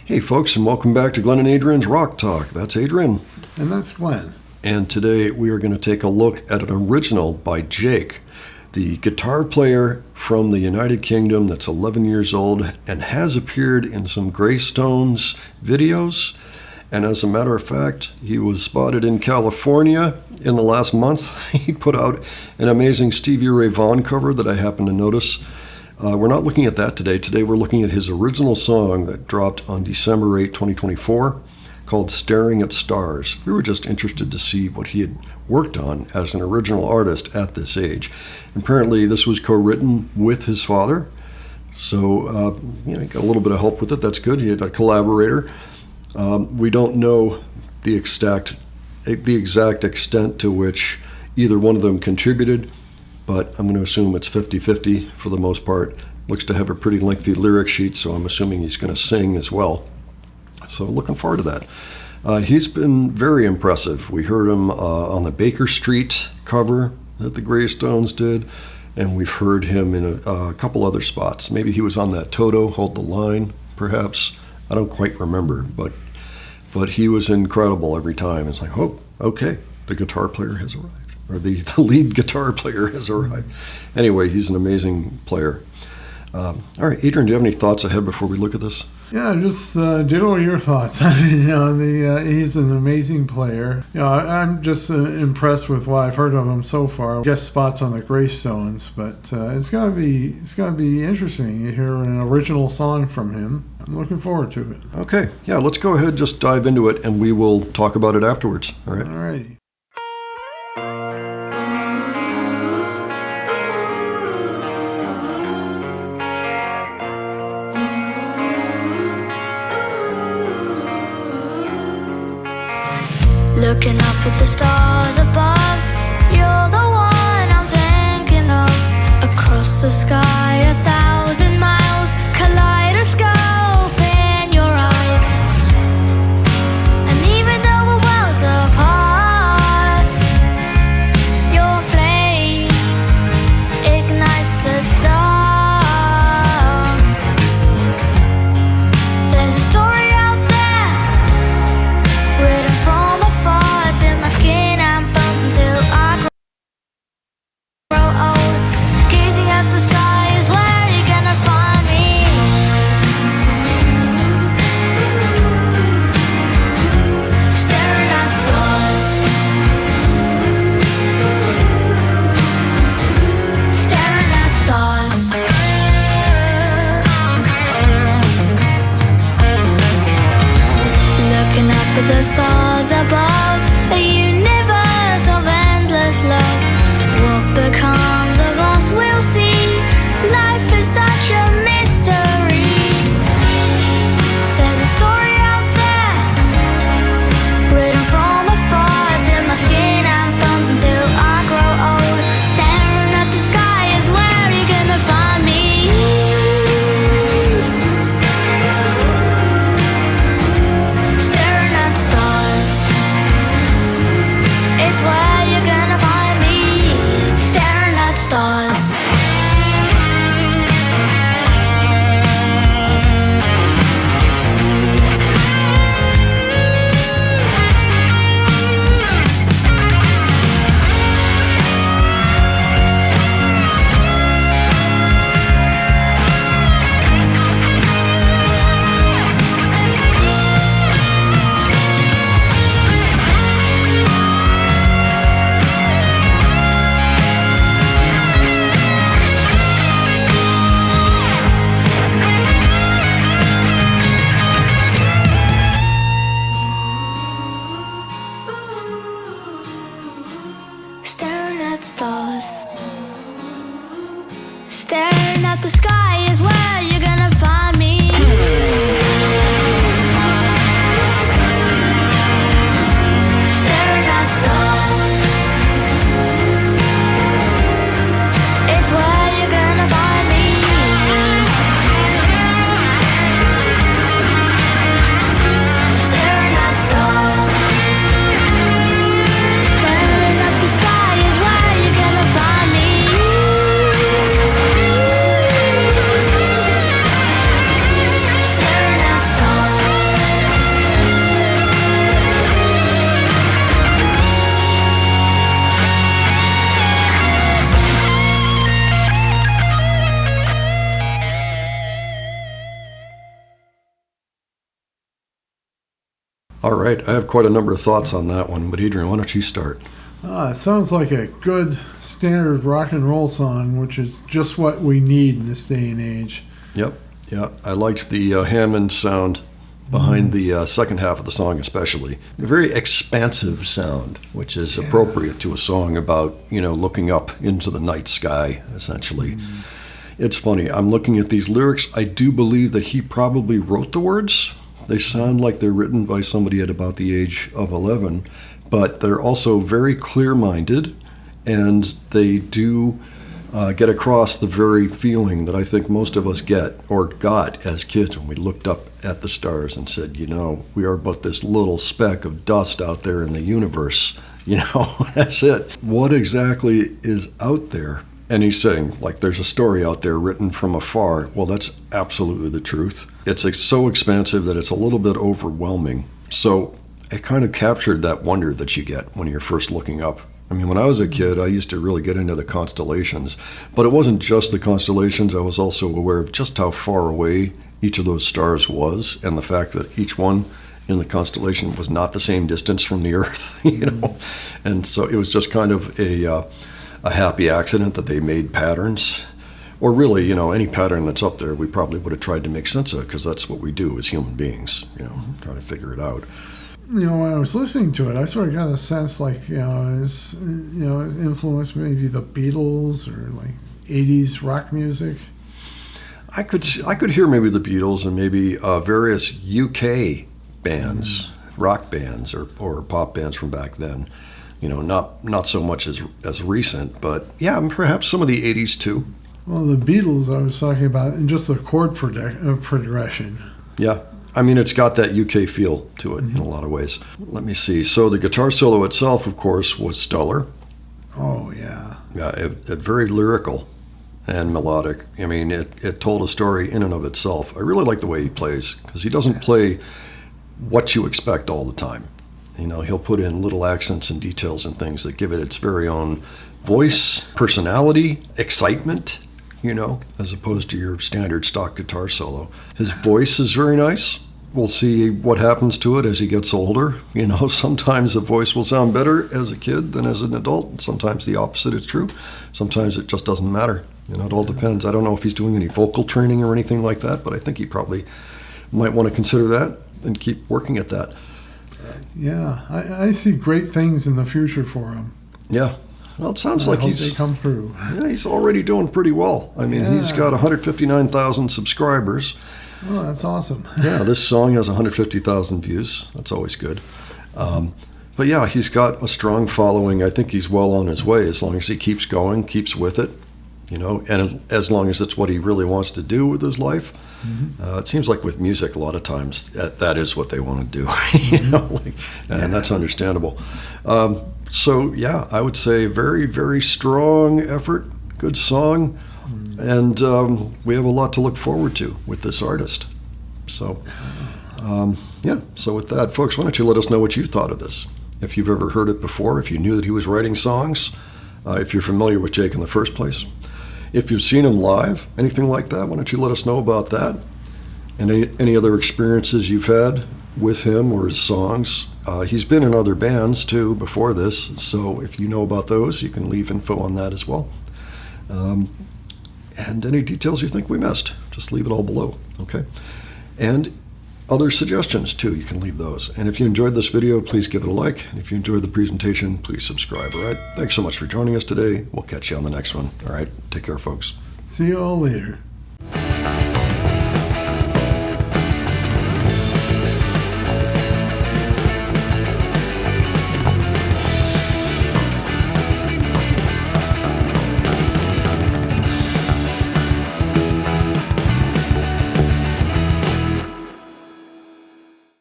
Hey folks, and welcome back to Glenn and Adrian's Rock Talk. That's Adrian. And that's Glenn. And today we are going to take a look at an original by Jake, the guitar player from the United Kingdom that's 11 years old and has appeared in some Greystones videos. And as a matter of fact, he was spotted in California in the last month. He put out an amazing Stevie Ray Vaughan cover that I happened to notice. We're not looking at that today. Today we're looking at his original song that dropped on December 8, 2024, called Staring at Stars. We were just interested to see what he had worked on as an original artist at this age. Apparently this was co-written with his father, so he got a little bit of help with it. That's good. He had a collaborator. We don't know the exact extent to which either one of them contributed, but I'm going to assume it's 50-50 for the most part. Looks to have a pretty lengthy lyric sheet, so I'm assuming he's going to sing as well. So looking forward to that. He's been very impressive. We heard him on the Baker Street cover that the Greystones did, and we've heard him in a couple other spots. Maybe he was on that Toto, Hold the Line, perhaps. I don't quite remember, but he was incredible every time. It's like, oh, okay, the guitar player has arrived. Or the lead guitar player has arrived. Anyway, he's an amazing player. All right, Adrian, do you have any thoughts ahead before we look at this? Yeah, just ditto your thoughts. He's an amazing player. I'm just impressed with what I've heard of him so far. Guest spots on the Greystones, but it's gonna be interesting to hear an original song from him. I'm looking forward to it. Okay, yeah, let's go ahead, just dive into it, and we will talk about it afterwards. All right. All righty. Looking up at the stars above, you're the one I'm thinking of. Across the sky, 1,000 miles, kaleidoscope in your eyes. And even though we're worlds apart, your flame ignites the dark. There's a story out there, written from in my skin and bones until I grow old. Gazing at the sky is where you're gonna find me. Staring at stars. Staring at stars. Looking up at the stars above, a universe of endless love. What becomes of us we'll see. Life is such a mystery. There's a story out there, written from afar. It's in my skin and bones until I grow old. Staring at the sky is where you're gonna find me. Staring at stars. All right, I have quite a number of thoughts on that one, but Adrian, why don't you start? It sounds like a good standard rock and roll song, which is just what we need in this day and age. Yep, yeah, I liked the Hammond sound behind the second half of the song especially. A very expansive sound, which is appropriate to a song about, looking up into the night sky, essentially. It's funny, I'm looking at these lyrics. I do believe that he probably wrote the words. They sound like they're written by somebody at about the age of 11, but they're also very clear-minded, and they do get across the very feeling that I think most of us get or got as kids when we looked up at the stars and said, we are but this little speck of dust out there in the universe. That's it. What exactly is out there? And he's saying, like, there's a story out there written from afar. Well, that's absolutely the truth. It's so expansive that it's a little bit overwhelming. So it kind of captured that wonder that you get when you're first looking up. I mean, when I was a kid, I used to really get into the constellations. But it wasn't just the constellations. I was also aware of just how far away each of those stars was, and the fact that each one in the constellation was not the same distance from the Earth, And so it was just kind of a happy accident that they made patterns. Or really, any pattern that's up there, we probably would have tried to make sense of, because that's what we do as human beings, try to figure it out. When I was listening to it, I sort of got a sense like, it's, influenced maybe the Beatles or like 80s rock music. I could hear maybe the Beatles and maybe various UK bands, rock bands or pop bands from back then. Not so much as recent, but yeah, perhaps some of the 80s too. Well, the Beatles I was talking about, and just the chord progression. Yeah. I mean, it's got that UK feel to it in a lot of ways. Let me see. So the guitar solo itself, of course, was stellar. Oh, yeah. Yeah, it very lyrical and melodic. I mean, it told a story in and of itself. I really like the way he plays, because he doesn't play what you expect all the time. He'll put in little accents and details and things that give it its very own voice, personality, excitement, as opposed to your standard stock guitar solo. His voice is very nice. We'll see what happens to it as he gets older. Sometimes the voice will sound better as a kid than as an adult. Sometimes the opposite is true. Sometimes it just doesn't matter. It all depends. I don't know if he's doing any vocal training or anything like that, but I think he probably might want to consider that and keep working at that. Yeah, I see great things in the future for him. Yeah. Well, it sounds like they come through. Yeah, he's already doing pretty well. I mean, he's got 159,000 subscribers. Oh, that's awesome. Yeah, this song has 150,000 views. That's always good. But yeah, he's got a strong following. I think he's well on his way as long as he keeps going, keeps with it, and as long as it's what he really wants to do with his life. It seems like with music, a lot of times that is what they want to do, and that's understandable. So yeah, I would say very, very strong effort, good song, and we have a lot to look forward to with this artist. So so with that, folks, why don't you let us know what you thought of this? If you've ever heard it before, if you knew that he was writing songs, if you're familiar with Jake in the first place. If you've seen him live, anything like that, why don't you let us know about that? And any other experiences you've had with him or his songs. He's been in other bands too before this, so if you know about those, you can leave info on that as well. And any details you think we missed, just leave it all below, okay? And other suggestions too, you can leave those. And if you enjoyed this video, please give it a like. And if you enjoyed the presentation, please subscribe, all right? Thanks so much for joining us today. We'll catch you on the next one, all right? Take care, folks. See you all later.